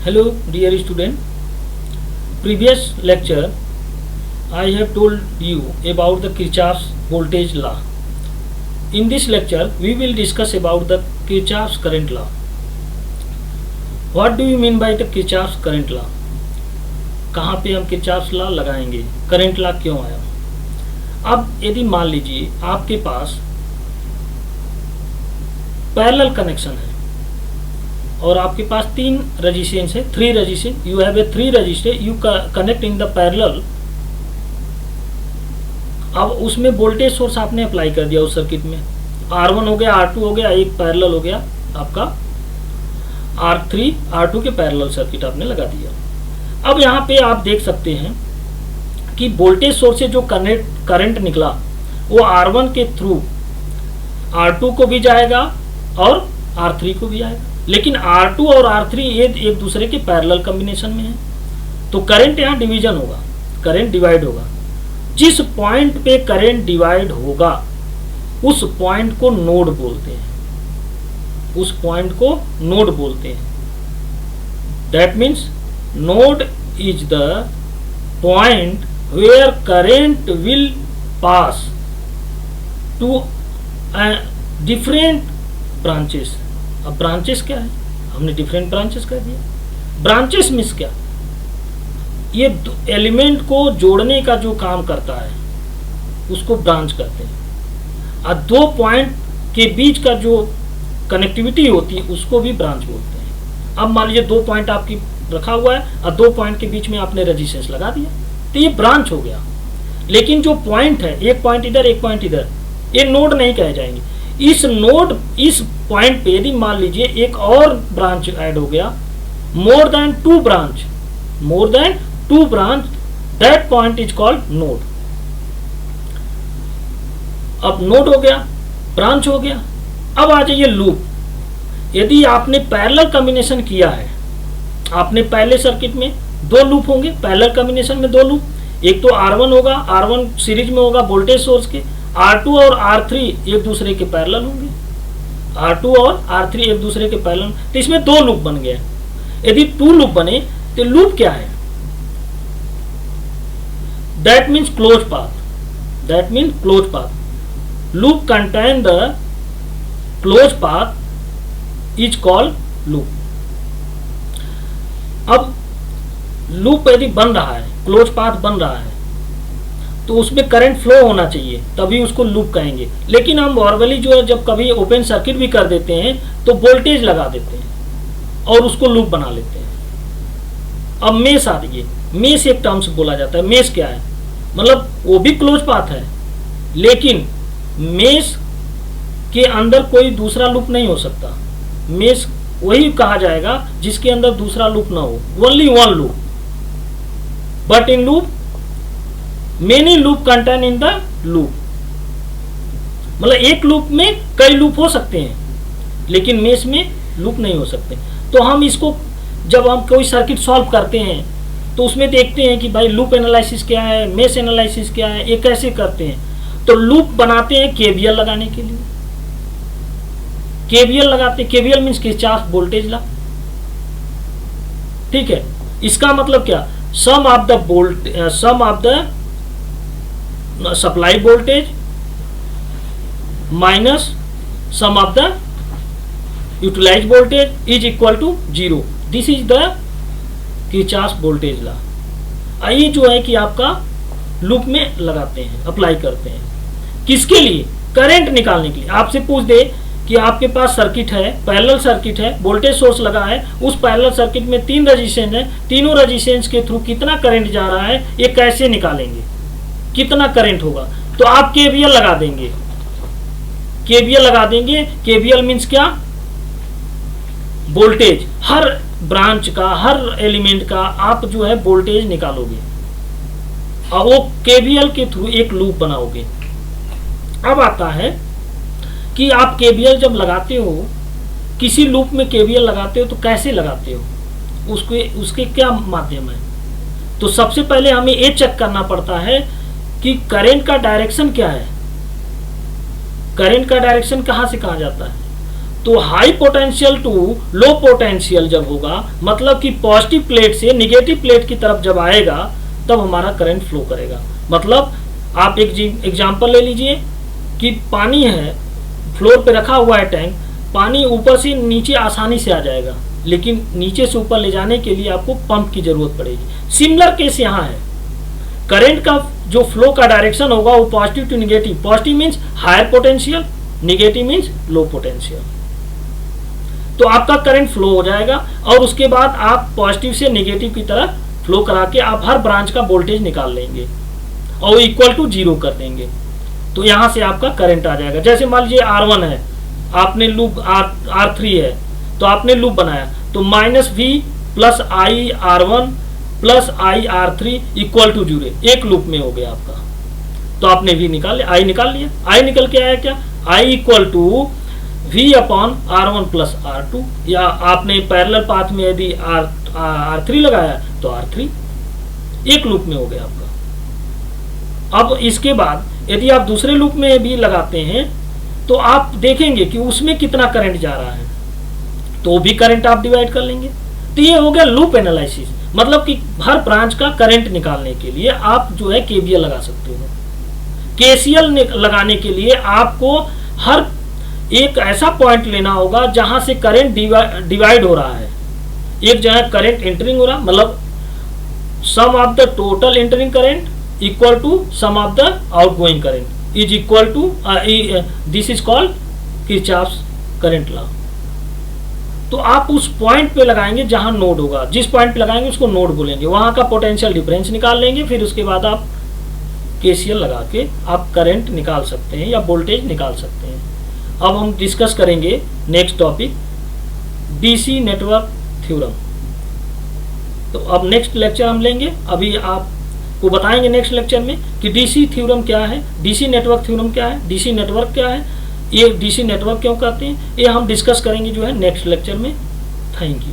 Hello dear student, previous lecture I have told you about the Kirchhoff's voltage law. In this lecture we will discuss about the Kirchhoff's current law. What do you mean by the Kirchhoff's current law? कहाँ पे हम Kirchhoff's law लगाएंगे, current law क्यों आया? अब यदि मान लीजिए आपके पास पैरेलल कनेक्शन है और आपके पास 3 रेजिस्टेंस है, 3 resistance, you have a 3 resistor, you connect in the parallel. अब उसमें वोल्टेज सोर्स आपने अप्लाई कर दिया उस सर्किट में, R1 हो गया, R2 हो गया, एक पैरेलल हो गया आपका R3 R2 के पैरेलल सर्किट आपने लगा दिया। अब यहाँ पे आप देख सकते हैं कि वोल्टेज सोर्स से जो करंट निकला वो R1 के थ्रू R2 को भी जाएगा और R3 को भी आएगा, लेकिन R2 और R3 ये एक दूसरे के पैरेलल कॉम्बिनेशन में है, तो करंट यहाँ डिवीजन होगा, करंट डिवाइड होगा। जिस पॉइंट पे करंट डिवाइड होगा उस पॉइंट को नोड बोलते हैं, उस पॉइंट को नोड बोलते हैं। That means node is the point where current will pass to different branches. अब ब्रांचेस क्या है, हमने डिफरेंट ब्रांचेस कर दिया। ब्रांचेस मीन्स क्या, ये एलिमेंट को जोड़ने का जो काम करता है उसको ब्रांच कहते हैं, और 2 पॉइंट के बीच का जो कनेक्टिविटी होती है उसको भी ब्रांच बोलते हैं। अब मान लीजिए 2 पॉइंट आपकी रखा हुआ है और 2 पॉइंट के बीच में आपने रेजिस्टेंस लगा दिया, तो ये ब्रांच हो गया। लेकिन जो पॉइंट है, एक पॉइंट इधर एक पॉइंट इधर, ये नोड नहीं कहे जाएंगे। इस नोड, इस पॉइंट पे यदि मान लीजिए एक और ब्रांच ऐड हो गया, more than 2 branch, more than 2 branch, that point is called node. अब नोड हो गया, ब्रांच हो गया। अब आ जाइए लूप। यदि आपने पैरेलल कॉम्बिनेशन किया है, आपने पहले सर्किट में 2 लूप होंगे, पैरेलल कॉम्बिनेशन में 2 लूप, एक तो R1 होगा, R1 सीरीज में होगा वोल्टेज सोर्स के, R2 और R3 एक दूसरे के पैरेलल होंगे, R2 और R3 एक दूसरे के पैरेलल, तो इसमें 2 लूप बन गए। यदि 2 लूप बने तो लूप क्या है? That means close path, that means close path. Loop contain the close path is called loop. अब लूप यदि बन रहा है, क्लोज पाथ बन रहा है, तो उसमें करंट फ्लो होना चाहिए, तभी उसको लूप कहेंगे। लेकिन हम नॉर्मली जो है जब कभी ओपन सर्किट भी कर देते हैं तो वोल्टेज लगा देते हैं और उसको लूप बना लेते हैं। अब मेश आ रही है, मेश एक टर्म्स बोला जाता है। मेश क्या है, मतलब वो भी क्लोज पाथ है, लेकिन मेश के अंदर कोई दूसरा लूप नहीं हो सकता। मेश वही कहा जाएगा जिसके अंदर दूसरा लूप ना हो, only 1 loop. But in loop many loop contain in the loop, मतलब एक लूप में कई लूप हो सकते हैं, लेकिन मेश में लूप नहीं हो सकते। तो हम इसको जब हम कोई सर्किट सॉल्व करते हैं तो उसमें देखते हैं कि भाई लूप एनालिसिस क्या है, मेश एनालिसिस क्या है, ये कैसे करते हैं। तो लूप बनाते हैं केवीएल लगाने के लिए, केवीएल लगाते हैं। KVL means Kirchhoff voltage law, ठीक है। इसका मतलब क्या, sum of the supply voltage minus sum of the utilise voltage is equal to 0। This is the Kirchhoff voltage law. ये जो है कि आपका लूप में लगाते हैं, अप्लाई करते हैं, किसके लिए? करंट निकालने के लिए। आपसे पूछ दे कि आपके पास सर्किट है, पैरेलल सर्किट है, वोल्टेज सोर्स लगा है, उस पैरेलल सर्किट में 3 रेजिस्टेंस है, तीनों रेजिस्टेंस के थ्रू कितना करंट जा रहा है, ये कैसे निकालेंगे, कितना करंट होगा? तो आप केवीएल लगा देंगे, केवीएल लगा देंगे। केवीएल मीन्स क्या, वोल्टेज, हर ब्रांच का, हर एलिमेंट का आप जो है वोल्टेज निकालोगे और वो केवीएल के थ्रू एक लूप बनाओगे। अब आता है कि आप केवीएल जब लगाते हो, किसी लूप में केवीएल लगाते हो तो कैसे लगाते हो, उसके क्या माध्यम है? तो सबसे पहले हमें ये चेक करना पड़ता है कि करंट का डायरेक्शन क्या है, करंट का डायरेक्शन कहाँ से कहाँ जाता है। तो high potential to low potential जब होगा, मतलब कि पॉजिटिव प्लेट से निगेटिव प्लेट की तरफ जब आएगा, तब हमारा करंट फ्लो करेगा। मतलब आप एक एग्जांपल ले लीजिए कि पानी है, फ्लोर पे रखा हुआ है टैंक, पानी ऊपर से नीचे आसानी से आ जाएगा, लेकिन नीचे से ऊपर ले जाने के लिए आपको पंप की जरूरत पड़ेगी। सिमिलर केस यहाँ है, करंट का जो फ्लो का डायरेक्शन होगा वो positive to negative, positive means higher potential, negative means low potential. तो आपका करंट फ्लो हो जाएगा और उसके बाद आप पॉजिटिव से नेगेटिव की तरफ फ्लो करा के आप हर ब्रांच का वोल्टेज निकाल लेंगे और इक्वल टू 0 कर देंगे। तो यहां से आपका करंट आ जाएगा। जैसे मान लीजिए R1 है, आपने लूप R3 है, तो आपने लूप बनाया, तो -V plus I R1 plus I R3 equal to 0, एक लूप में हो गया आपका। तो आपने V निकाल लिया, I निकाल लिया, I निकल के आया क्या, I equal to V upon R1 plus R2, या आपने पैरेलल पाथ में यदि R3 लगाया तो R3, एक लूप में हो गया आपका। अब इसके बाद यदि आप दूसरे लूप में भी लगाते हैं तो आप देखेंगे कि उसमें कितना करंट जा रहा है, तो भी करंट आप डिवाइड कर लेंगे। तो ये हो गया लूप एनालिसिस, मतलब कि हर ब्रांच का करंट निकालने के लिए आप जो है KVL लगा सकते हो। KCL लगाने के लिए आपको हर एक ऐसा पॉइंट लेना होगा जहां से करंट डिवाइड हो रहा है। एक जगह करंट एंटरिंग हो रहा, मतलब sum of the total entering current equal to sum of the outgoing current is equal to, this is called Kirchhoff's current law. तो आप उस पॉइंट पे लगाएंगे जहां नोड होगा, जिस पॉइंट पे लगाएंगे उसको नोड बोलेंगे, वहां का पोटेंशियल डिफरेंस निकाल लेंगे, फिर उसके बाद आप KCL लगा के आप करंट निकाल सकते हैं या वोल्टेज निकाल सकते हैं। अब हम डिस्कस करेंगे next topic, DC network theorem. तो अब नेक्स्ट लेक्चर हम लेंगे, अभी आपको बताएंगे नेक्स्ट लेक्चर में कि DC थ्योरम क्या है, DC नेटवर्क थ्योरम क्या है, DC नेटवर्क क्या है, ये DC नेटवर्क क्यों कहते हैं, ये हम डिस्कस करेंगे जो है नेक्स्ट लेक्चर में। Thank you.